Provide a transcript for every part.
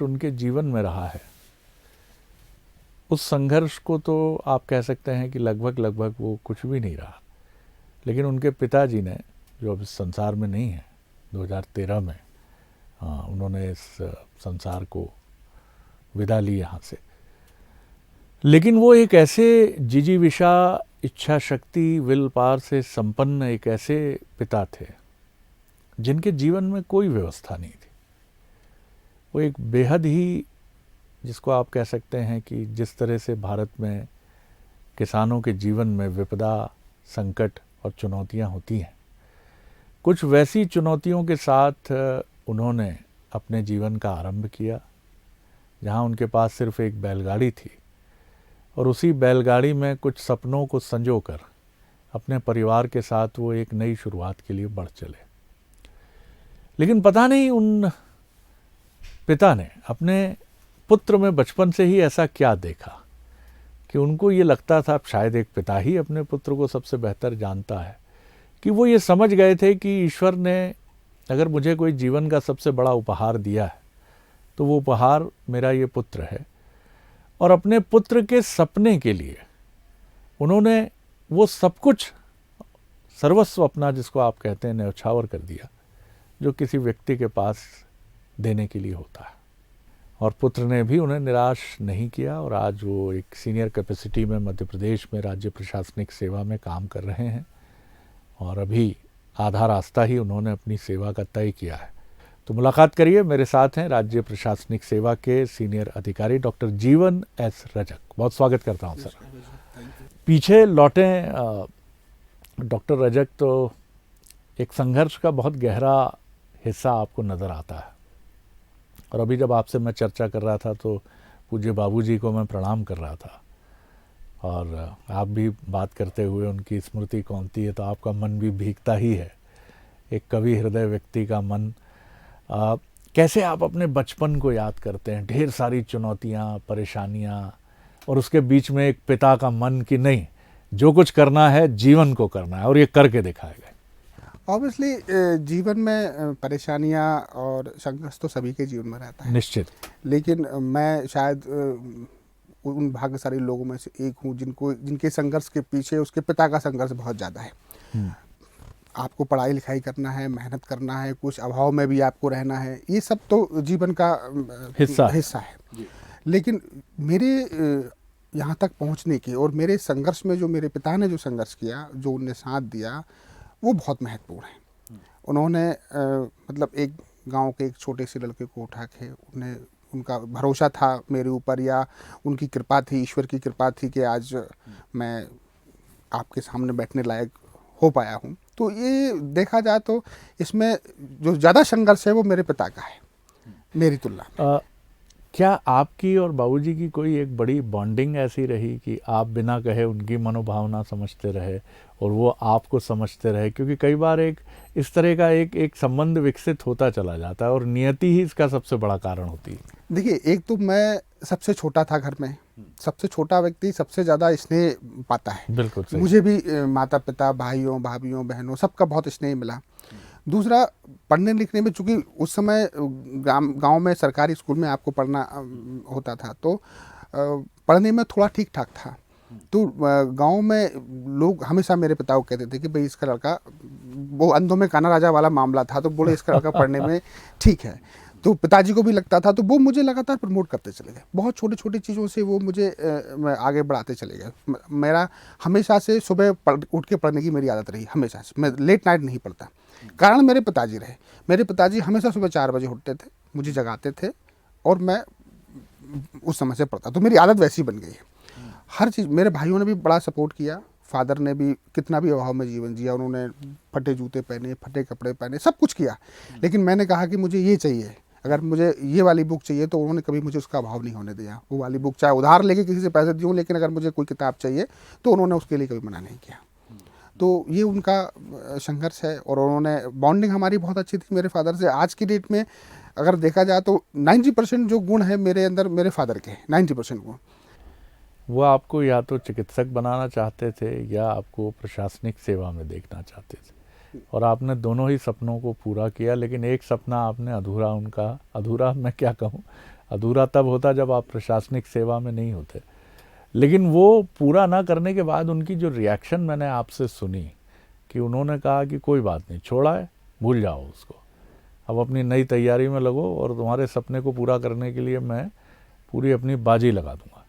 उनके जीवन में रहा है, उस संघर्ष को तो आप कह सकते हैं कि लगभग वो कुछ भी नहीं रहा। लेकिन उनके पिताजी ने, जो अब इस संसार में नहीं है, 2013 में उन्होंने इस संसार को विदा ली यहाँ से। लेकिन वो एक ऐसे जिजीविषा, इच्छा शक्ति, विल पावर से संपन्न एक ऐसे पिता थे जिनके जीवन में कोई व्यवस्था नहीं थी। वो एक बेहद ही, जिसको आप कह सकते हैं कि जिस तरह से भारत में किसानों के जीवन में विपदा, संकट और चुनौतियां होती हैं, कुछ वैसी चुनौतियों के साथ उन्होंने अपने जीवन का आरंभ किया, जहां उनके पास सिर्फ एक बैलगाड़ी थी और उसी बैलगाड़ी में कुछ सपनों को संजोकर अपने परिवार के साथ वो एक नई शुरुआत के लिए बढ़ चले। लेकिन पता नहीं उन पिता ने अपने पुत्र में बचपन से ही ऐसा क्या देखा कि उनको ये लगता था, शायद एक पिता ही अपने पुत्र को सबसे बेहतर जानता है, कि वो ये समझ गए थे कि ईश्वर ने अगर मुझे कोई जीवन का सबसे बड़ा उपहार दिया है तो वो उपहार मेरा ये पुत्र है। और अपने पुत्र के सपने के लिए उन्होंने वो सब कुछ, सर्वस्व अपना, जिसको आप कहते हैं, न्यौछावर कर दिया, जो किसी व्यक्ति के पास देने के लिए होता है। और पुत्र ने भी उन्हें निराश नहीं किया और आज वो एक सीनियर कैपेसिटी में मध्य प्रदेश में राज्य प्रशासनिक सेवा में काम कर रहे हैं और अभी आधा रास्ता ही उन्होंने अपनी सेवा का तय किया है। तो मुलाकात करिए, मेरे साथ हैं राज्य प्रशासनिक सेवा के सीनियर अधिकारी डॉक्टर जीवन एस रजक। बहुत स्वागत करता हूं सर। पीछे लौटें डॉक्टर रजक, तो एक संघर्ष का बहुत गहरा हिस्सा आपको नज़र आता है। और अभी जब आपसे मैं चर्चा कर रहा था तो पूज्य बाबूजी को मैं प्रणाम कर रहा था और आप भी बात करते हुए उनकी स्मृति कौंती है तो आपका मन भी भीगता ही है। एक कवि हृदय व्यक्ति का मन। कैसे आप अपने बचपन को याद करते हैं? ढेर सारी चुनौतियाँ, परेशानियाँ, और उसके बीच में एक पिता का मन कि नहीं, जो कुछ करना है जीवन को करना है, और ये करके दिखाएगा। ऑब्वियसली जीवन में परेशानियां और संघर्ष तो सभी के जीवन में रहता है, निश्चित। लेकिन मैं शायद उन भाग्यशाली लोगों में से एक हूँ जिनके संघर्ष के पीछे उसके पिता का संघर्ष बहुत ज़्यादा है। आपको पढ़ाई लिखाई करना है, मेहनत करना है, कुछ अभाव में भी आपको रहना है, ये सब तो जीवन का हिस्सा है। लेकिन मेरे यहाँ तक पहुँचने की और मेरे संघर्ष में जो मेरे पिता ने जो संघर्ष किया, जो उनने साथ दिया, वो बहुत महत्वपूर्ण है। उन्होंने मतलब एक गांव के एक छोटे से लड़के को उठा के उनका भरोसा था मेरे ऊपर, या उनकी कृपा थी, ईश्वर की कृपा थी कि आज मैं आपके सामने बैठने लायक हो पाया हूँ। तो ये देखा जाए तो इसमें जो ज़्यादा संघर्ष है वो मेरे पिता का है मेरी तुलना में। क्या आपकी और बाबूजी की कोई एक बड़ी बॉन्डिंग ऐसी रही कि आप बिना कहे उनकी मनोभावना समझते रहे और वो आपको समझते रहे? क्योंकि कई बार एक इस तरह का एक संबंध विकसित होता चला जाता है और नियति ही इसका सबसे बड़ा कारण होती है। देखिए, एक तो मैं सबसे छोटा था घर में, सबसे छोटा व्यक्ति सबसे ज़्यादा स्नेह पाता है। बिल्कुल सही। मुझे भी माता पिता, भाइयों, भाभीयों, बहनों, सबका बहुत स्नेह मिला। दूसरा, पढ़ने लिखने में, चूँकि उस समय गांव में सरकारी स्कूल में आपको पढ़ना होता था, तो पढ़ने में थोड़ा ठीक ठाक था। तो गांव में लोग हमेशा मेरे पिता को कहते थे कि भाई इसका लड़का, वो अंधों में काना राजा वाला मामला था, तो बोले इसका लड़का पढ़ने में ठीक है। तो पिताजी को भी लगता था, तो वो मुझे लगातार प्रमोट करते चले गए। बहुत छोटी छोटी चीज़ों से वो मुझे आगे बढ़ाते चले गए। मेरा हमेशा से सुबह उठ के पढ़ने की मेरी आदत रही, हमेशा से। मैं लेट नाइट नहीं पढ़ता, कारण मेरे पिताजी रहे। मेरे पिताजी हमेशा सुबह 4 बजे उठते थे, मुझे जगाते थे और मैं उस समय से पढ़ता, तो मेरी आदत वैसी बन गई है। हर चीज़, मेरे भाइयों ने भी बड़ा सपोर्ट किया, फादर ने भी कितना भी अभाव में जीवन जिया, उन्होंने फटे जूते पहने, फटे कपड़े पहने, सब कुछ किया। लेकिन मैंने कहा कि मुझे ये चाहिए, अगर मुझे ये वाली बुक चाहिए, तो उन्होंने कभी मुझे उसका अभाव नहीं होने दिया। वो वाली बुक चाहे उधार लेके किसी से पैसे दूँ, लेकिन अगर मुझे कोई किताब चाहिए तो उन्होंने उसके लिए कभी मना नहीं किया। तो ये उनका संघर्ष है और उन्होंने, बॉन्डिंग हमारी बहुत अच्छी थी मेरे फादर से। आज की डेट में अगर देखा जाए तो 90% जो गुण है मेरे अंदर, मेरे फादर के 90% गुण। वो आपको या तो चिकित्सक बनाना चाहते थे या आपको प्रशासनिक सेवा में देखना चाहते थे, और आपने दोनों ही सपनों को पूरा किया। लेकिन एक सपना आपने अधूरा, उनका अधूरा मैं क्या कहूँ, अधूरा तब होता जब आप प्रशासनिक सेवा में नहीं होते। लेकिन वो पूरा ना करने के बाद उनकी जो रिएक्शन मैंने आपसे सुनी कि उन्होंने कहा कि कोई बात नहीं, छोड़ा है, भूल जाओ उसको, अब अपनी नई तैयारी में लगो और तुम्हारे सपने को पूरा करने के लिए मैं पूरी अपनी बाजी लगा दूंगा।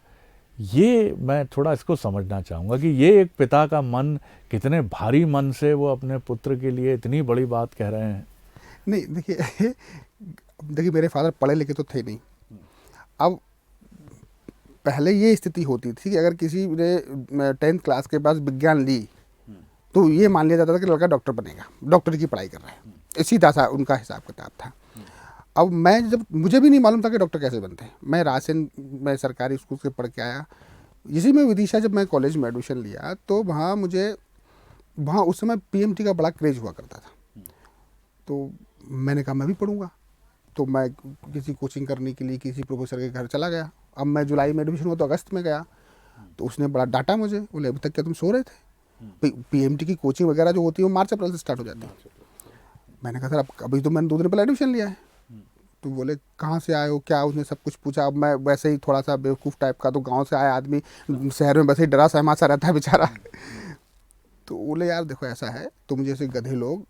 ये मैं थोड़ा इसको समझना चाहूँगा कि ये एक पिता का मन, कितने भारी मन से वो अपने पुत्र के लिए इतनी बड़ी बात कह रहे हैं। नहीं देखिए मेरे फादर पढ़े लिखे तो थे नहीं। अब पहले ये स्थिति होती थी कि अगर किसी ने 10th क्लास के बाद विज्ञान ली तो ये मान लिया जाता था कि लड़का डॉक्टर बनेगा, डॉक्टर की पढ़ाई कर रहा है, सीधा सा उनका हिसाब किताब था। अब मैं जब, मुझे भी नहीं मालूम था कि डॉक्टर कैसे बनते हैं। मैं राजसेन में सरकारी स्कूल से पढ़ के आया, इसी में विदिशा जब मैं कॉलेज में एडमिशन लिया तो वहाँ उस समय पीएमटी का बड़ा क्रेज हुआ करता था। तो मैंने कहा मैं भी पढ़ूंगा, तो मैं किसी कोचिंग करने के लिए किसी प्रोफेसर के घर चला गया। अब मैं जुलाई में एडमिशन हुआ तो अगस्त में गया, तो उसने बड़ा डांटा मुझे, बोले अभी तक क्या तुम सो रहे थे? पीएमटी की कोचिंग वगैरह जो होती है वो मार्च अप्रैल से स्टार्ट हो जाती है। मैंने कहा सर अभी तो मैंने 2 दिन पहले एडमिशन लिया है। तो बोले कहाँ से आए हो क्या, उसने सब कुछ पूछा। अब मैं वैसे ही थोड़ा सा बेवकूफ़ टाइप का, तो गांव से आया आदमी, शहर में वैसे ही डरा सहमा सा रहता है बेचारा। तो बोले यार देखो ऐसा है, तुम जैसे गधे लोग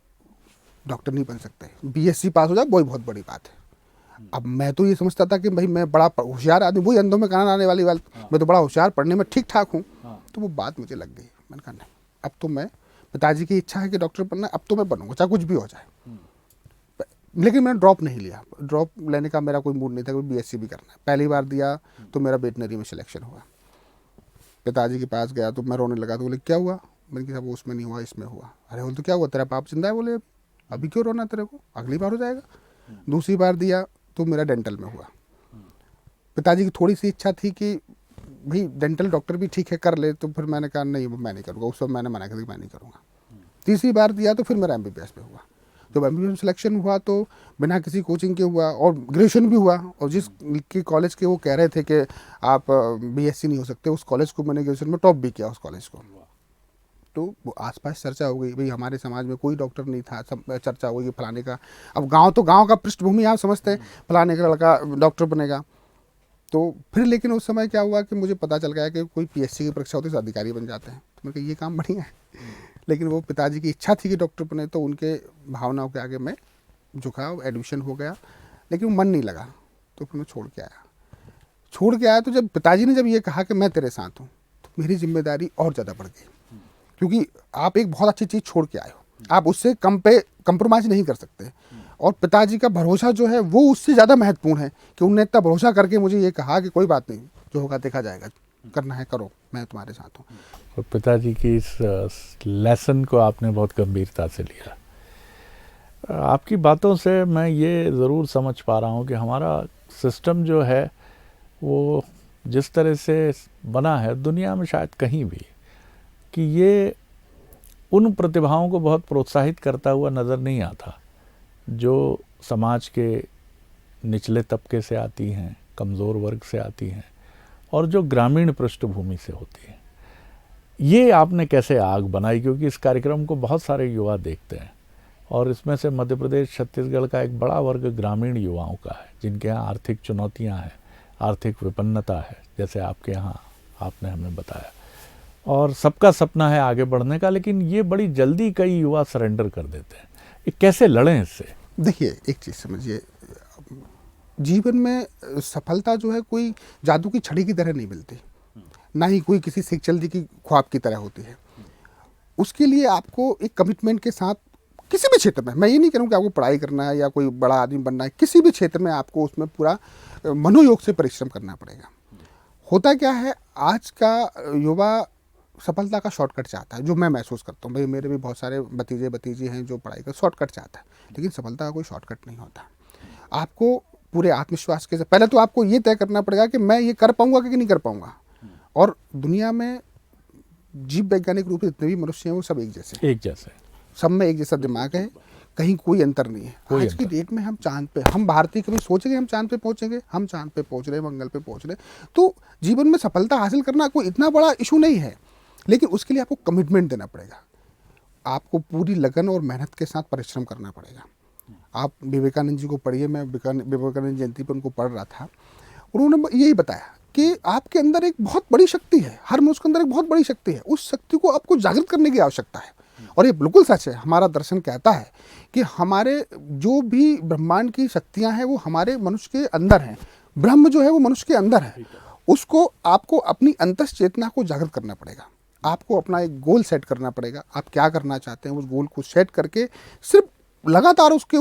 डॉक्टर नहीं बन सकते, बीएससी पास हो जाए वही बहुत बड़ी बात है। अब मैं तो ये समझता था कि भाई मैं बड़ा होशियार आदमी, वही अंधों में कान आने वाली बात, मैं तो बड़ा होशियार, पढ़ने में ठीक ठाक हूँ। तो वो बात मुझे लग गई। मैंने कहा नहीं, अब तो मैं, पिताजी की इच्छा है कि डॉक्टर बनना, अब तो मैं बनूंगा चाहे कुछ भी हो जाए। लेकिन मैंने ड्रॉप नहीं लिया, ड्रॉप लेने का मेरा कोई मूड नहीं था, कोई बीएससी भी करना है। पहली बार दिया तो मेरा वेटनरी में सिलेक्शन हुआ। पिताजी के पास गया तो मैं रोने लगा, तो बोले क्या हुआ? मैंने कहा वो उसमें नहीं हुआ, इसमें हुआ। अरे बोले तो क्या हुआ, तेरा बाप जिंदा है? बोले अभी क्यों रोना तेरे को, अगली बार हो जाएगा। दूसरी बार दिया तो मेरा डेंटल में हुआ। पिताजी की थोड़ी सी इच्छा थी कि भाई डेंटल डॉक्टर भी ठीक है कर ले, तो फिर मैंने कहा नहीं मैं नहीं करूँगा। उस समय मैंने मना कर दिया, मैं नहीं करूँगा। तीसरी बार दिया तो फिर मेरा एमबीबीएस में हुआ। जब एमबीबीएस सिलेक्शन हुआ तो बिना किसी कोचिंग के हुआ, और ग्रेजुएशन भी हुआ। और जिस कॉलेज के वो कह रहे थे कि आप बीएससी नहीं हो सकते, उस कॉलेज को मैंने ग्रेजुएशन में टॉप भी किया उस कॉलेज को। तो वो आसपास चर्चा हो गई, भाई हमारे समाज में कोई डॉक्टर नहीं था, सब चर्चा हो गई फलाने का। अब गांव का पृष्ठभूमि आप समझते हैं, फलाने का लड़का डॉक्टर बनेगा। तो फिर लेकिन उस समय क्या हुआ कि मुझे पता चल गया कि कोई पीएससी की परीक्षा होती है तो अधिकारी बन जाते हैं। तो मैंने कहा ये काम बढ़िया है। लेकिन वो पिताजी की इच्छा थी कि डॉक्टर बने, तो उनके भावनाओं के आगे मैं झुका, एडमिशन हो गया। लेकिन वो मन नहीं लगा, तो फिर मैं छोड़ के आया। तो जब पिताजी ने जब ये कहा कि मैं तेरे साथ हूँ, तो मेरी जिम्मेदारी और ज़्यादा बढ़ गई। क्योंकि आप एक बहुत अच्छी चीज़ छोड़ के आए हो, आप उससे कंप्रोमाइज़ नहीं कर सकते। और पिताजी का भरोसा जो है वो उससे ज़्यादा महत्वपूर्ण है कि उनने इतना भरोसा करके मुझे ये कहा कि कोई बात नहीं, जो होगा देखा जाएगा, करना है करो, मैं तुम्हारे साथ हूँ। और पिताजी की इस लेसन को आपने बहुत गंभीरता से लिया। आपकी बातों से मैं ये ज़रूर समझ पा रहा हूँ कि हमारा सिस्टम जो है वो जिस तरह से बना है दुनिया में शायद कहीं भी, कि ये उन प्रतिभाओं को बहुत प्रोत्साहित करता हुआ नज़र नहीं आता जो समाज के निचले तबके से आती हैं, कमज़ोर वर्ग से आती हैं और जो ग्रामीण पृष्ठभूमि से होती हैं। ये आपने कैसे आग बनाई? क्योंकि इस कार्यक्रम को बहुत सारे युवा देखते हैं और इसमें से मध्य प्रदेश, छत्तीसगढ़ का एक बड़ा वर्ग ग्रामीण युवाओं का है, जिनके यहाँ आर्थिक चुनौतियाँ हैं, आर्थिक विपन्नता है, जैसे आपके यहाँ आपने हमें बताया। और सबका सपना है आगे बढ़ने का, लेकिन ये बड़ी जल्दी कई युवा सरेंडर कर देते हैं। ये कैसे लड़ें इससे? देखिए एक चीज़ समझिए, जीवन में सफलता जो है कोई जादू की छड़ी की तरह नहीं मिलती, ना ही कोई किसी शेखचंद जी की ख्वाब की तरह होती है। उसके लिए आपको एक कमिटमेंट के साथ किसी भी क्षेत्र में, मैं ये नहीं कह रहा हूँ कि आपको पढ़ाई करना है या कोई बड़ा आदमी बनना है, किसी भी क्षेत्र में आपको उसमें पूरा मनोयोग से परिश्रम करना पड़ेगा। होता क्या है, आज का युवा सफलता का शॉर्टकट चाहता है, जो मैं महसूस करता हूँ। भाई मेरे भी बहुत सारे भतीजे हैं जो पढ़ाई का शॉर्टकट चाहता है, लेकिन सफलता का कोई शॉर्टकट नहीं होता। आपको पूरे आत्मविश्वास के साथ पहले तो आपको ये तय करना पड़ेगा कि मैं ये कर पाऊंगा कि नहीं कर पाऊंगा। और दुनिया में जीव वैज्ञानिक रूप से जितने भी मनुष्य हैं वो सब एक जैसे सब में एक जैसा दिमाग है, कहीं कोई अंतर नहीं है। आज की डेट में हम चांद पे, हम भारतीय कभी सोचेंगे हम चांद पे पहुंचेंगे? हम चांद पे पहुंच रहे हैं, मंगल पे पहुंच रहे हैं। तो जीवन में सफलता हासिल करना कोई इतना बड़ा इशू नहीं है, लेकिन उसके लिए आपको कमिटमेंट देना पड़ेगा। आपको पूरी लगन और मेहनत के साथ परिश्रम करना पड़ेगा। आप विवेकानंद जी को पढ़िए, मैं विवेकानंद जयंती पर उनको पढ़ रहा था उन्होंने यही बताया कि आपके अंदर एक बहुत बड़ी शक्ति है, हर मनुष्य के अंदर एक बहुत बड़ी शक्ति है, उस शक्ति को आपको जागृत करने की आवश्यकता है। और ये बिल्कुल सच है, हमारा दर्शन कहता है कि हमारे जो भी ब्रह्मांड की शक्तियां हैं वो हमारे मनुष्य के अंदर हैं। ब्रह्म जो है वो मनुष्य के अंदर है, उसको आपको अपनी अंतस चेतना को जागृत करना पड़ेगा। आपको अपना एक गोल सेट करना पड़ेगा, आप क्या करना चाहते हैं उस गोल को सेट करके सिर्फ लगातार उसके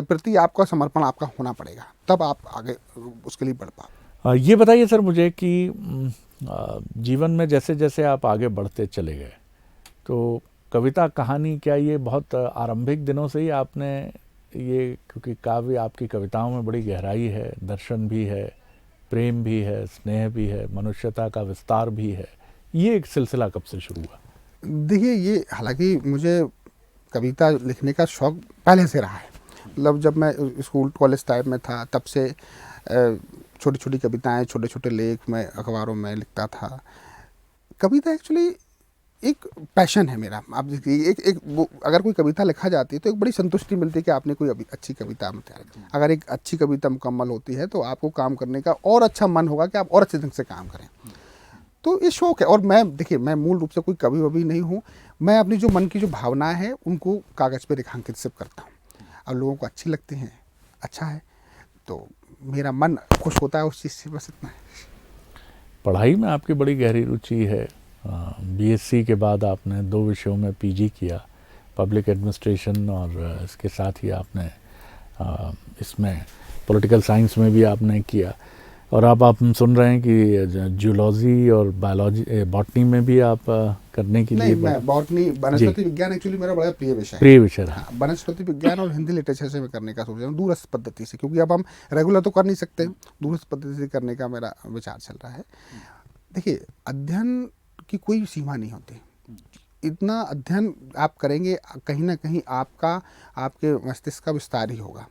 प्रति आपका समर्पण आपका होना पड़ेगा, तब आप आगे उसके लिए बढ़ पाओ। ये बताइए सर मुझे कि जीवन में जैसे जैसे आप आगे बढ़ते चले गए तो कविता कहानी, क्या ये बहुत आरंभिक दिनों से ही आपने ये, क्योंकि काव्य आपकी कविताओं में बड़ी गहराई है, दर्शन भी है, प्रेम भी है, स्नेह भी है, मनुष्यता का विस्तार भी है, ये एक सिलसिला कब से शुरू हुआ? देखिए, ये हालांकि मुझे कविता लिखने का शौक़ पहले से रहा है। मतलब जब मैं स्कूल कॉलेज टाइम में था तब से छोटी छोटी कविताएं, छोटे छोटे लेख मैं अखबारों में लिखता था। कविता एक्चुअली एक पैशन है मेरा। आप देखिए, अगर कोई कविता लिखा जाती है तो एक बड़ी संतुष्टि मिलती है कि आपने कोई अच्छी कविता में तैयार की। अगर एक अच्छी कविता मुकम्मल होती है तो आपको काम करने का और अच्छा मन होगा कि आप और अच्छे ढंग से काम करें। तो ये शौक़ है। और मैं देखिए, मैं मूल रूप से कोई कवि ववि नहीं हूँ। मैं अपनी जो मन की जो भावनाएं हैं उनको कागज़ पे रेखांकित सिर्फ करता हूँ। अब लोगों को अच्छी लगती हैं, अच्छा है, तो मेरा मन खुश होता है उस चीज़ से, बस इतना है। पढ़ाई में आपकी बड़ी गहरी रुचि है। बीएससी के बाद आपने 2 विषयों में पीजी किया, पब्लिक एडमिनिस्ट्रेशन, और इसके साथ ही आपने इसमें पॉलिटिकल साइंस में भी आपने किया। और अब आप सुन रहे हैं कि जूलॉजी और बायोलॉजी, बॉटनी में भी आप करने के लिए। नहीं, मैं बॉटनी, वनस्पति विज्ञान एक्चुअली मेरा बड़ा प्रिय विषय है। प्रिय विषय है। हाँ, वनस्पति विज्ञान और हिंदी लिटरेचर से मैं करने का सोच रहा हूँ, दूरस्थ पद्धति से, क्योंकि अब हम रेगुलर तो कर नहीं सकते, दूरस्थ पद्धति से करने का मेरा विचार चल रहा है। देखिए, अध्ययन की कोई सीमा नहीं होती। इतना अध्ययन आप करेंगे, कहीं ना कहीं आपके मस्तिष्क का विस्तार ही होगा।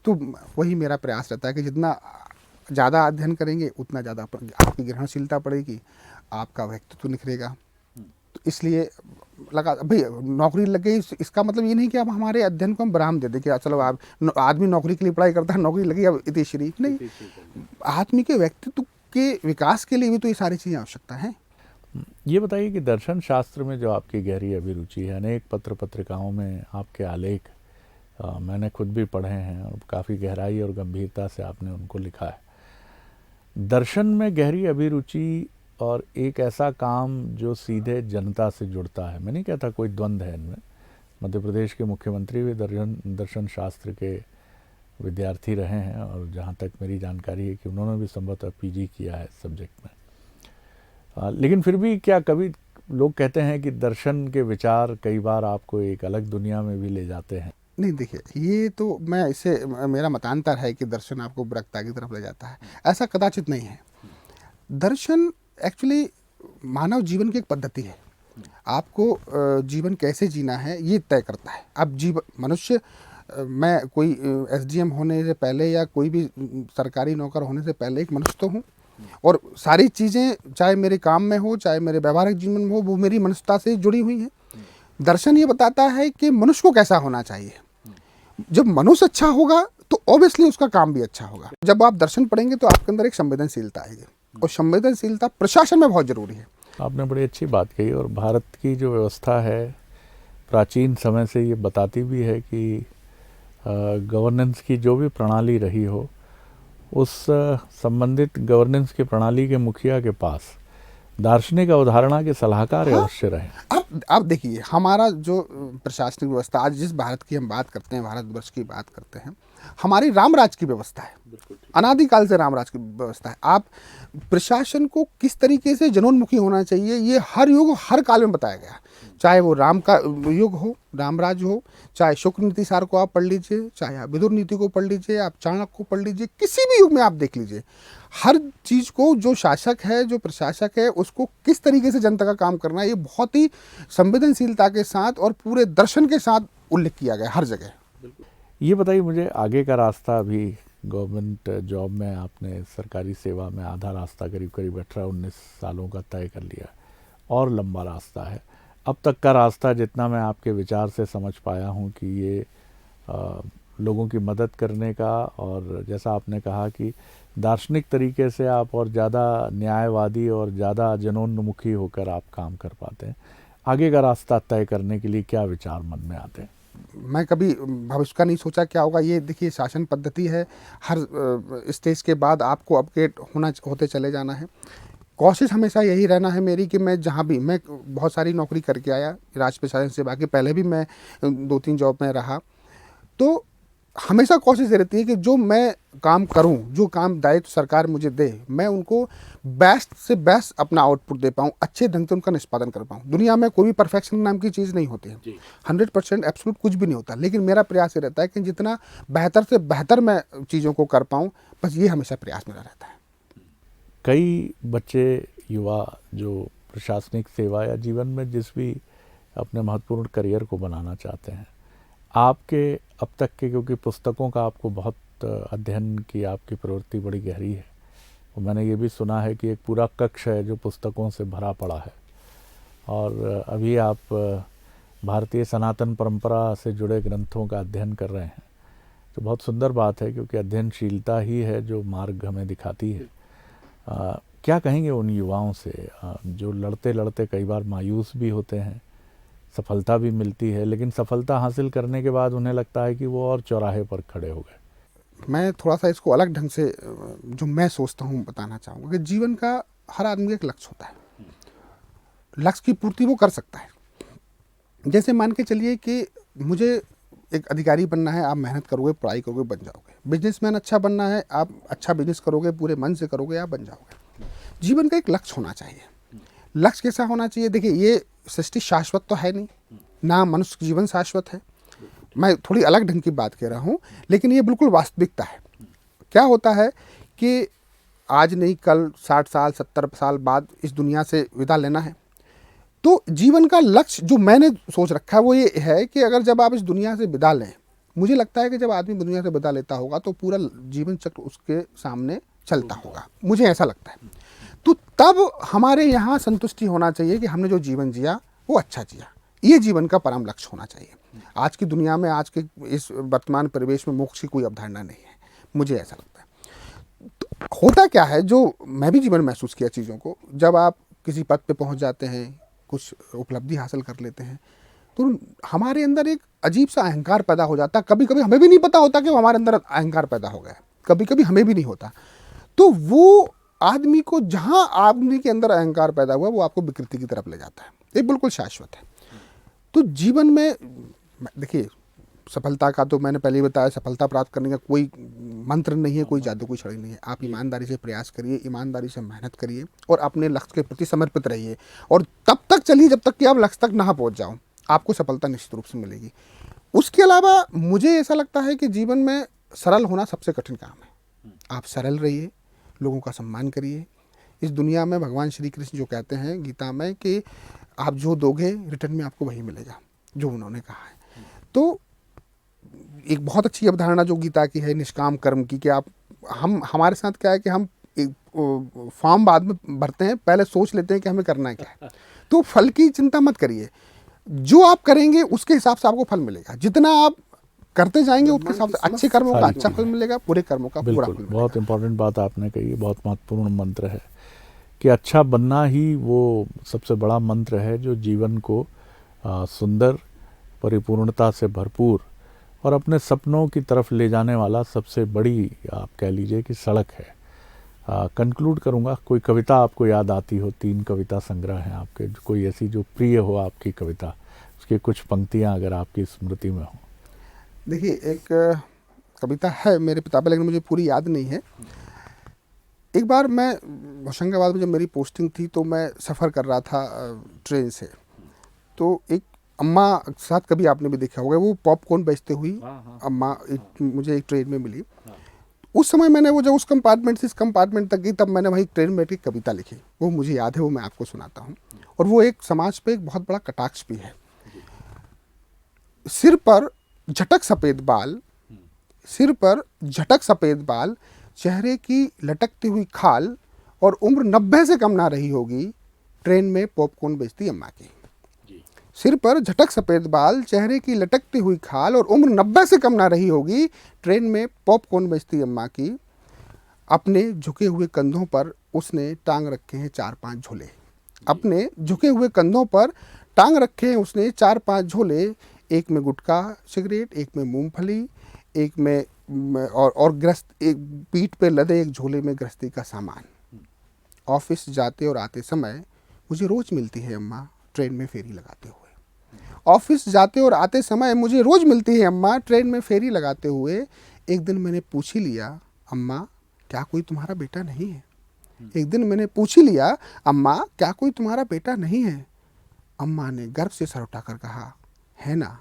तो वही मेरा प्रयास रहता है कि जितना ज़्यादा अध्ययन करेंगे उतना ज़्यादा आपकी ग्रहणशीलता बढ़ेगी, आपका व्यक्तित्व निखरेगा। तो इसलिए लगा भाई नौकरी लग गई, इसका मतलब ये नहीं कि अब हमारे अध्ययन को हम विराम दे दें कि चलो आप आदमी नौकरी के लिए पढ़ाई करता है, नौकरी लगी अब इति श्री नहीं। आदमी के व्यक्तित्व के विकास के लिए भी तो ये सारी चीज़ें आवश्यकता है। ये बताइए कि दर्शन शास्त्र में जो आपकी गहरी अभिरुचि है, अनेक पत्र पत्रिकाओं में आपके आलेख मैंने खुद भी पढ़े हैं और काफ़ी गहराई और गंभीरता से आपने उनको लिखा है। दर्शन में गहरी अभिरुचि और एक ऐसा काम जो सीधे जनता से जुड़ता है, मैं नहीं कहता कोई द्वंद्व है इनमें। मध्य प्रदेश के मुख्यमंत्री भी दर्शन शास्त्र के विद्यार्थी रहे हैं, और जहाँ तक मेरी जानकारी है कि उन्होंने भी संभवतः पीजी किया है इस सब्जेक्ट में। लेकिन फिर भी क्या कभी लोग कहते हैं कि दर्शन के विचार कई बार आपको एक अलग दुनिया में भी ले जाते हैं? नहीं, देखिए, ये तो मैं इसे, मेरा मतांतर है कि दर्शन आपको बुरकता की तरफ ले जाता है, ऐसा कदाचित नहीं है। दर्शन एक्चुअली मानव जीवन की एक पद्धति है। आपको जीवन कैसे जीना है ये तय करता है। अब मनुष्य, मैं कोई एसडीएम होने से पहले या कोई भी सरकारी नौकर होने से पहले एक मनुष्य तो हूँ, और सारी चीज़ें चाहे मेरे काम में हो चाहे मेरे व्यवहारिक जीवन में हो, वो मेरी मनुष्यता से जुड़ी हुई हैं। दर्शन ये बताता है कि मनुष्य को कैसा होना चाहिए। जब मनुष्य अच्छा होगा तो ऑब्वियसली उसका काम भी अच्छा होगा। जब आप दर्शन पढ़ेंगे तो आपके अंदर एक संवेदनशीलता आएगी, और संवेदनशीलता प्रशासन में बहुत जरूरी है। आपने बड़ी अच्छी बात कही, और भारत की जो व्यवस्था है प्राचीन समय से ये बताती भी है कि गवर्नेंस की जो भी प्रणाली रही हो, उस संबंधित गवर्नेंस की प्रणाली के मुखिया के पास दार्शनिक अवधारणा के सलाहकार अवश्य रहे। अब देखिए, हमारा जो प्रशासनिक व्यवस्था, आज जिस भारत की हम बात करते हैं, भारतवर्ष की बात करते हैं, हमारी रामराज की व्यवस्था है, अनादिकाल से रामराज की व्यवस्था है। आप प्रशासन को किस तरीके से जनोन्मुखी होना चाहिए ये हर युग हर काल में बताया गया। चाहे वो राम का युग हो, रामराज हो, चाहे शुक्र नीति सार को आप पढ़ लीजिए, चाहे आप विदुर नीति को पढ़ लीजिए, आप चाणक्य को पढ़ लीजिए, किसी भी युग में आप देख लीजिए, हर चीज़ को जो शासक है, जो प्रशासक है, उसको किस तरीके से जनता का काम करना है, ये बहुत ही संवेदनशीलता के साथ और पूरे दर्शन के साथ उल्लेख किया गया हर जगह। ये बताइए मुझे, आगे का रास्ता, अभी गवर्नमेंट जॉब में आपने सरकारी सेवा में आधा रास्ता करीब करीब 18-19 सालों का तय कर लिया, और लंबा रास्ता है। अब तक का रास्ता जितना मैं आपके विचार से समझ पाया हूँ कि ये लोगों की मदद करने का, और जैसा आपने कहा कि दार्शनिक तरीके से आप और ज़्यादा न्यायवादी और ज़्यादा जनोन्मुखी होकर आप काम कर पाते हैं। आगे का रास्ता तय करने के लिए क्या विचार मन में आते हैं? मैं कभी भविष्य का नहीं सोचा क्या होगा। ये देखिए शासन पद्धति है, हर स्टेज के बाद आपको अपग्रेड होते चले जाना है। कोशिश हमेशा यही रहना है मेरी कि मैं जहाँ भी, मैं बहुत सारी नौकरी करके आया राज प्रशासन सेवा के, पहले भी मैं 2-3 जॉब में रहा, तो हमेशा कोशिश ये रहती है कि जो मैं काम करूं, जो काम दायित्व सरकार मुझे दे, मैं उनको बेस्ट से बेस्ट अपना आउटपुट दे पाऊं, अच्छे ढंग से उनका निष्पादन कर पाऊं। दुनिया में कोई भी परफेक्शन नाम की चीज़ नहीं होती है, 100% एब्सोल्यूट कुछ भी नहीं होता, लेकिन मेरा प्रयास ये रहता है कि जितना बेहतर से बेहतर मैं चीज़ों को कर पाऊँ, बस ये हमेशा प्रयास मेरा रहता है। कई बच्चे, युवा जो प्रशासनिक सेवा या जीवन में जिस भी अपने महत्वपूर्ण करियर को बनाना चाहते हैं, आपके अब तक के, क्योंकि पुस्तकों का आपको बहुत अध्ययन की आपकी प्रवृत्ति बड़ी गहरी है, और मैंने ये भी सुना है कि एक पूरा कक्ष है जो पुस्तकों से भरा पड़ा है, और अभी आप भारतीय सनातन परंपरा से जुड़े ग्रंथों का अध्ययन कर रहे हैं, तो बहुत सुंदर बात है, क्योंकि अध्ययनशीलता ही है जो मार्ग हमें दिखाती है। क्या कहेंगे उन युवाओं से जो लड़ते लड़ते कई बार मायूस भी होते हैं, सफलता भी मिलती है, लेकिन सफलता हासिल करने के बाद उन्हें लगता है कि वो और चौराहे पर खड़े हो गए? मैं थोड़ा सा इसको अलग ढंग से जो मैं सोचता हूँ बताना चाहूँगा कि जीवन का हर आदमी का एक लक्ष्य होता है, लक्ष्य की पूर्ति वो कर सकता है। जैसे मान के चलिए कि मुझे एक अधिकारी बनना है, आप मेहनत करोगे, पढ़ाई करोगे, बन जाओगे। बिजनेसमैन अच्छा बनना है, आप अच्छा बिजनेस करोगे, पूरे मन से करोगे, आप बन जाओगे। जीवन का एक लक्ष्य होना चाहिए। लक्ष्य कैसा होना चाहिए? देखिए, ये सृष्टि शाश्वत तो है नहीं, ना मनुष्य जीवन शाश्वत है। मैं थोड़ी अलग ढंग की बात कह रहा हूँ, लेकिन ये बिल्कुल वास्तविकता है। क्या होता है कि आज नहीं कल 60 साल 70 साल बाद इस दुनिया से विदा लेना है। तो जीवन का लक्ष्य जो मैंने सोच रखा है वो ये है कि अगर जब आप इस दुनिया से विदा लें, मुझे लगता है कि जब आदमी दुनिया से विदा लेता होगा तो पूरा जीवन चक्र उसके सामने चलता होगा, मुझे ऐसा लगता है। तो तब हमारे यहाँ संतुष्टि होना चाहिए कि हमने जो जीवन जिया वो अच्छा जिया। ये जीवन का परम लक्ष्य होना चाहिए। आज की दुनिया में, आज के इस वर्तमान परिवेश में मोक्ष की कोई अवधारणा नहीं है, मुझे ऐसा लगता है। तो होता क्या है, जो मैं भी जीवन महसूस किया चीज़ों को, जब आप किसी पद पे पहुंच जाते हैं, कुछ उपलब्धि हासिल कर लेते हैं, तो हमारे अंदर एक अजीब सा अहंकार पैदा हो जाता है। कभी कभी हमें भी नहीं पता होता कि वो हमारे अंदर अहंकार पैदा हो गया है, कभी कभी हमें भी नहीं होता। तो वो आदमी को, जहाँ आदमी के अंदर अहंकार पैदा हुआ, वो आपको विकृति की तरफ ले जाता है। ये बिल्कुल शाश्वत है। तो जीवन में देखिए, सफलता का तो मैंने पहले ही बताया, सफलता प्राप्त करने का कोई मंत्र नहीं है, कोई जादू, कोई छड़ी नहीं है। आप ईमानदारी से प्रयास करिए, ईमानदारी से मेहनत करिए और अपने लक्ष्य के प्रति समर्पित रहिए, और तब तक चलिए जब तक कि आप लक्ष्य तक ना पहुंच जाओ, आपको सफलता निश्चित रूप से मिलेगी। उसके अलावा मुझे ऐसा लगता है कि जीवन में सरल होना सबसे कठिन काम है। आप सरल रहिए, लोगों का सम्मान करिए। इस दुनिया में भगवान श्री कृष्ण जो कहते हैं गीता में कि आप जो दोगे रिटर्न में आपको वही मिलेगा, जो उन्होंने कहा है। तो एक बहुत अच्छी अवधारणा जो गीता की है निष्काम कर्म की, कि आप, हमारे साथ क्या है कि हम एक फॉर्म बाद में भरते हैं, पहले सोच लेते हैं कि हमें करना है क्या है। तो फल की चिंता मत करिए, जो आप करेंगे उसके हिसाब से आपको फल मिलेगा। जितना आप करते जाएंगे उसके हिसाब से अच्छे कर्मों का अच्छा फल मिलेगा, बुरे कर्मों का बुरा फल मिलेगा। बहुत इंपॉर्टेंट बात आपने कही, बहुत महत्वपूर्ण मंत्र है कि अच्छा बनना ही वो सबसे बड़ा मंत्र है जो जीवन को सुंदर, परिपूर्णता से भरपूर और अपने सपनों की तरफ ले जाने वाला सबसे बड़ी, आप कह लीजिए कि सड़क है। कंक्लूड करूँगा, कोई कविता आपको याद आती हो, 3 कविता संग्रह हैं आपके, कोई ऐसी जो प्रिय हो आपकी कविता, उसकी कुछ पंक्तियाँ अगर आपकी स्मृति में हो? देखिए, एक कविता है मेरे पिताबे, लेकिन मुझे पूरी याद नहीं है। एक बार मैं होशंगाबाद में जब मेरी पोस्टिंग थी, तो मैं सफ़र कर रहा था ट्रेन से, तो एक अम्मा साथ, कभी आपने भी देखा होगा, वो पॉपकॉर्न बेचते हुई अम्मा मुझे एक ट्रेन में मिली। उस समय मैंने वो जब उस कंपार्टमेंट से इस कंपार्टमेंट तक गई, तब मैंने वही ट्रेन में बैठ के कविता लिखी। वो मुझे याद है, वो मैं आपको सुनाता हूँ। और वो एक समाज पे एक बहुत बड़ा कटाक्ष भी है। सिर पर झटक सफ़ेद बाल, सिर पर झटक सफ़ेद बाल, चेहरे की लटकती हुई खाल, और उम्र 90 से कम ना रही होगी, ट्रेन में पॉपकॉर्न बेचती अम्मा की। सिर पर झटक सफ़ेद बाल, चेहरे की लटकती हुई खाल और उम्र 90 से कम ना रही होगी। ट्रेन में पॉपकॉर्न बेचती अम्मा की, अपने झुके हुए कंधों पर उसने टांग रखे हैं 4-5 झोले। अपने झुके हुए कंधों पर टांग रखे हैं उसने 4-5 झोले। एक में गुटखा सिगरेट, एक में मूंगफली, एक में और गृहस्थ, एक पीठ पे लदे एक झोले में गृहस्थी का सामान। ऑफिस जाते और आते समय मुझे रोज मिलती है अम्मा ट्रेन में फेरी लगाते हुए। ऑफिस जाते और आते समय मुझे रोज मिलती है अम्मा ट्रेन में फेरी लगाते हुए। एक दिन मैंने पूछ ही लिया, अम्मा क्या कोई तुम्हारा बेटा नहीं है? एक दिन मैंने पूछ ही लिया, अम्मा क्या कोई तुम्हारा बेटा नहीं है? अम्मा ने गर्व से सर उठाकर कहा, है ना,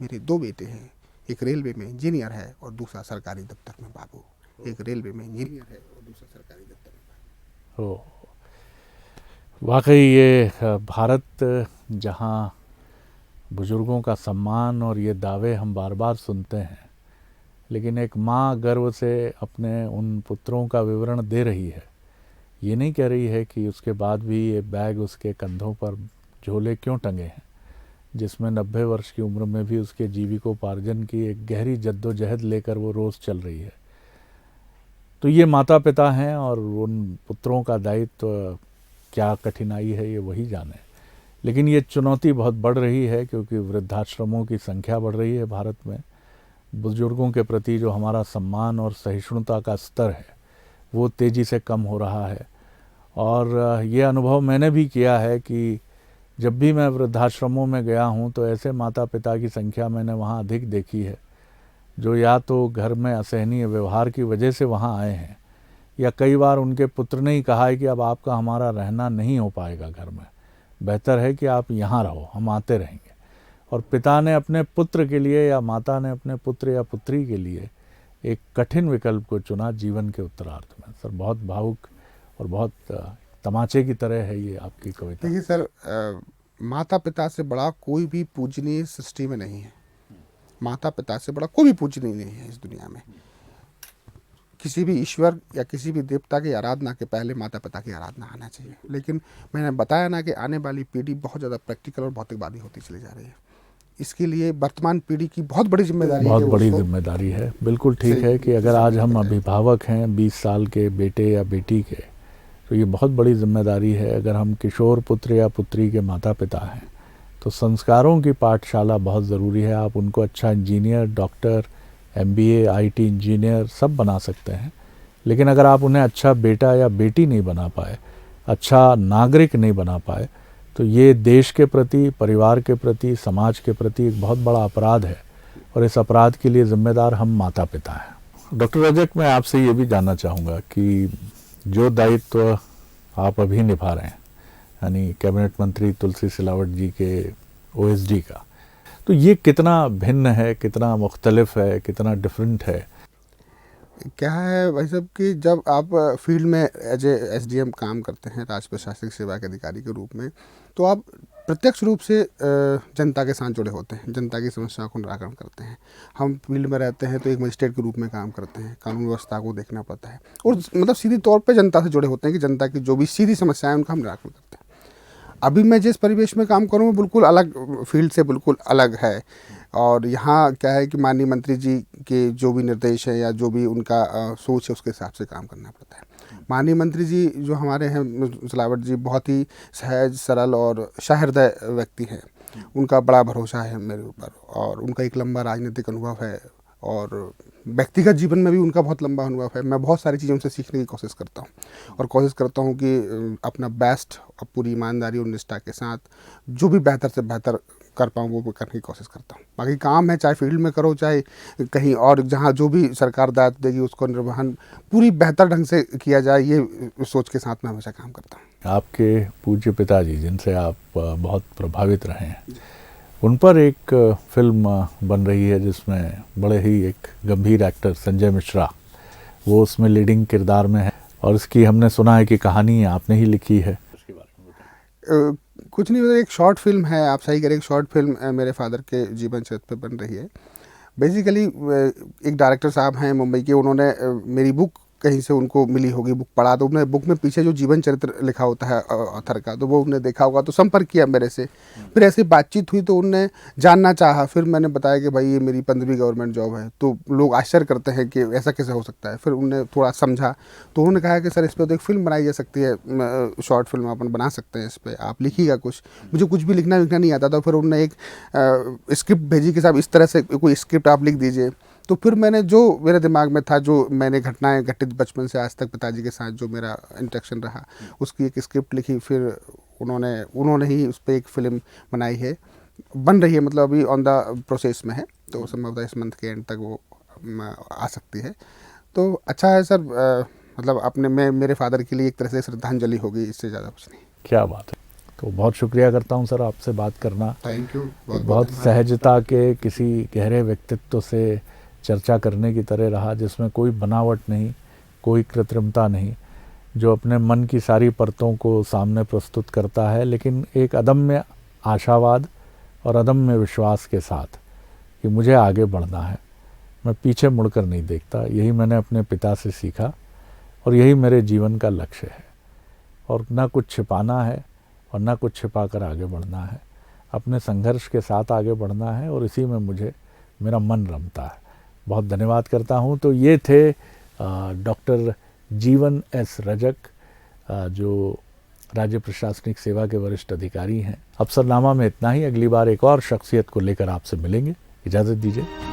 मेरे 2 बेटे हैं। एक रेलवे में इंजीनियर है और दूसरा सरकारी दफ्तर में बाबू। एक रेलवे में इंजीनियर है और दूसरा सरकारी दफ्तर में बाबू। ओ, वाकई ये भारत जहाँ बुजुर्गों का सम्मान और ये दावे हम बार बार सुनते हैं, लेकिन एक माँ गर्व से अपने उन पुत्रों का विवरण दे रही है। ये नहीं कह रही है कि उसके बाद भी ये बैग उसके कंधों पर झोले क्यों टंगे हैं, जिसमें 90 वर्ष की उम्र में भी उसके जीविकोपार्जन की एक गहरी जद्दोजहद लेकर वो रोज़ चल रही है। तो ये माता पिता हैं और उन पुत्रों का दायित्व क्या कठिनाई है ये वही जाने। लेकिन ये चुनौती बहुत बढ़ रही है क्योंकि वृद्धाश्रमों की संख्या बढ़ रही है भारत में। बुजुर्गों के प्रति जो हमारा सम्मान और सहिष्णुता का स्तर है वो तेज़ी से कम हो रहा है। और ये अनुभव मैंने भी किया है कि जब भी मैं वृद्धाश्रमों में गया हूँ तो ऐसे माता पिता की संख्या मैंने वहाँ अधिक देखी है जो या तो घर में असहनीय व्यवहार की वजह से वहाँ आए हैं, या कई बार उनके पुत्र ने ही कहा है कि अब आपका हमारा रहना नहीं हो पाएगा घर में, बेहतर है कि आप यहाँ रहो, हम आते रहेंगे। और पिता ने अपने पुत्र के लिए या माता ने अपने पुत्र या पुत्री के लिए एक कठिन विकल्प को चुना जीवन के उत्तरार्ध में। सर बहुत भावुक और बहुत तमाचे की तरह है ये आपकी कविता। देखिए सर, माता पिता से बड़ा कोई भी पूजनीय सृष्टि में नहीं है। माता पिता से बड़ा कोई भी पूजनीय नहीं है इस दुनिया में। किसी भी ईश्वर या किसी भी देवता की आराधना के पहले माता पिता की आराधना आना चाहिए। लेकिन मैंने बताया ना कि आने वाली पीढ़ी बहुत ज़्यादा प्रैक्टिकल और भौतिकवादी होती चली जा रही है। इसके लिए वर्तमान पीढ़ी की बहुत बड़ी जिम्मेदारी है। बहुत बड़ी जिम्मेदारी है, बिल्कुल ठीक है कि अगर आज हम अभिभावक हैं 20 साल के बेटे या बेटी के, तो ये बहुत बड़ी जिम्मेदारी है। अगर हम किशोर पुत्र या पुत्री के माता पिता हैं तो संस्कारों की पाठशाला बहुत ज़रूरी है। आप उनको अच्छा engineer, doctor, MBA, IT engineer सब बना सकते हैं, लेकिन अगर आप उन्हें अच्छा बेटा या बेटी नहीं बना पाए, अच्छा नागरिक नहीं बना पाए, तो ये देश के प्रति, परिवार के प्रति, समाज के प्रति एक बहुत बड़ा अपराध है और इस अपराध के लिए जिम्मेदार हम माता पिता हैं। डॉक्टर रजक, मैं आपसे ये भी जानना चाहूँगा कि जो दायित्व आप अभी निभा रहे हैं, यानी कैबिनेट मंत्री तुलसी सिलावट जी के OSD का, तो ये कितना भिन्न है, कितना मुख्तलिफ है, कितना डिफरेंट है? क्या है भाई साहब कि जब आप फील्ड में एज ए SDM काम करते हैं, राज प्रशासनिक सेवा के अधिकारी के रूप में, तो आप प्रत्यक्ष रूप से जनता के साथ जुड़े होते हैं, जनता की समस्याओं को निराकरण करते हैं। हम फील्ड में रहते हैं तो एक मजिस्ट्रेट के रूप में काम करते हैं, कानून व्यवस्था को देखना पड़ता है और मतलब सीधी तौर पे जनता से जुड़े होते हैं कि जनता की जो भी सीधी समस्याएं उनका हम निराकरण करते हैं। अभी मैं जिस परिवेश में काम करूँ वो बिल्कुल अलग फील्ड से बिल्कुल अलग है। और यहाँ क्या है कि माननीय मंत्री जी के जो भी निर्देश है या जो भी उनका सोच है उसके हिसाब से काम करना पड़ता है। माननीय मंत्री जी जो हमारे हैं सिलावट जी बहुत ही सहज, सरल और सहृदय व्यक्ति हैं। उनका बड़ा भरोसा है मेरे ऊपर और उनका एक लंबा राजनीतिक अनुभव है और व्यक्तिगत जीवन में भी उनका बहुत लंबा अनुभव है। मैं बहुत सारी चीज़ों से सीखने की कोशिश करता हूँ और कोशिश करता हूँ कि अपना बेस्ट और पूरी ईमानदारी और निष्ठा के साथ जो भी बेहतर से बेहतर कर पाऊँ वो करने की कोशिश करता हूँ। बाकी काम है चाहे फील्ड में करो चाहे कहीं और, जहाँ जो भी सरकार दायित्व देगी उसको निर्वहन पूरी बेहतर ढंग से किया जाए, ये सोच के साथ मैं हमेशा काम करता हूँ। आपके पूज्य पिताजी जिनसे आप बहुत प्रभावित रहे हैं, उन पर एक फिल्म बन रही है जिसमें बड़े ही एक गंभीर एक्टर संजय मिश्रा वो उसमें लीडिंग किरदार में है और इसकी हमने सुना है कि कहानी आपने ही लिखी है। उसके बारे में बताएं। कुछ नहीं, एक शॉर्ट फिल्म है, आप सही करें, एक शॉर्ट फिल्म मेरे फादर के जीवन चरित्र पे बन रही है। बेसिकली एक डायरेक्टर साहब हैं मुंबई के, उन्होंने मेरी बुक कहीं से उनको मिली होगी, बुक पढ़ा, तो उन्हें बुक में पीछे जो जीवन चरित्र लिखा होता है ऑथर का, तो वो उन्होंने देखा होगा, तो संपर्क किया मेरे से। फिर ऐसी बातचीत हुई तो उनने जानना चाहा। फिर मैंने बताया कि भाई ये मेरी 15वीं गवर्नमेंट जॉब है। तो लोग आश्चर्य करते हैं कि ऐसा कैसे हो सकता है। फिर उन्होंने थोड़ा समझा, तो उन्होंने कहा कि सर इस पर तो एक फ़िल्म बनाई जा सकती है, शॉर्ट फिल्म अपन बना सकते हैं, इस पर आप लिखिएगा कुछ। मुझे कुछ भी लिखना नहीं आता था। फिर उन्होंने एक स्क्रिप्ट भेजी कि साहब इस तरह से कोई स्क्रिप्ट आप लिख दीजिए। तो फिर मैंने जो मेरे दिमाग में था, जो मैंने घटनाएं घटित बचपन से आज तक पिताजी के साथ जो मेरा इंटरेक्शन रहा, उसकी एक स्क्रिप्ट लिखी। फिर उन्होंने ही उस पर एक फ़िल्म बनाई है, बन रही है, मतलब अभी ऑन द प्रोसेस में है। तो संभवतः इस मंथ के एंड तक वो आ सकती है। तो अच्छा है सर, मतलब आपने मेरे फादर के लिए एक तरह से श्रद्धांजलि होगी, इससे ज़्यादा कुछ नहीं। क्या बात है। तो बहुत शुक्रिया करता हूँ सर आपसे बात करना। Thank you. बहुत सहजता के किसी गहरे व्यक्तित्व से चर्चा करने की तरह रहा, जिसमें कोई बनावट नहीं, कोई कृत्रिमता नहीं, जो अपने मन की सारी परतों को सामने प्रस्तुत करता है, लेकिन एक अदम्य आशावाद और अदम्य विश्वास के साथ कि मुझे आगे बढ़ना है, मैं पीछे मुड़कर नहीं देखता। यही मैंने अपने पिता से सीखा और यही मेरे जीवन का लक्ष्य है। और ना कुछ छिपाना है और ना कुछ छिपा कर आगे बढ़ना है, अपने संघर्ष के साथ आगे बढ़ना है, और इसी में मुझे मेरा मन रमता है। बहुत धन्यवाद करता हूँ। तो ये थे डॉक्टर जीवन एस रजक, जो राज्य प्रशासनिक सेवा के वरिष्ठ अधिकारी हैं। अफसरनामा में इतना ही। अगली बार एक और शख्सियत को लेकर आपसे मिलेंगे। इजाज़त दीजिए।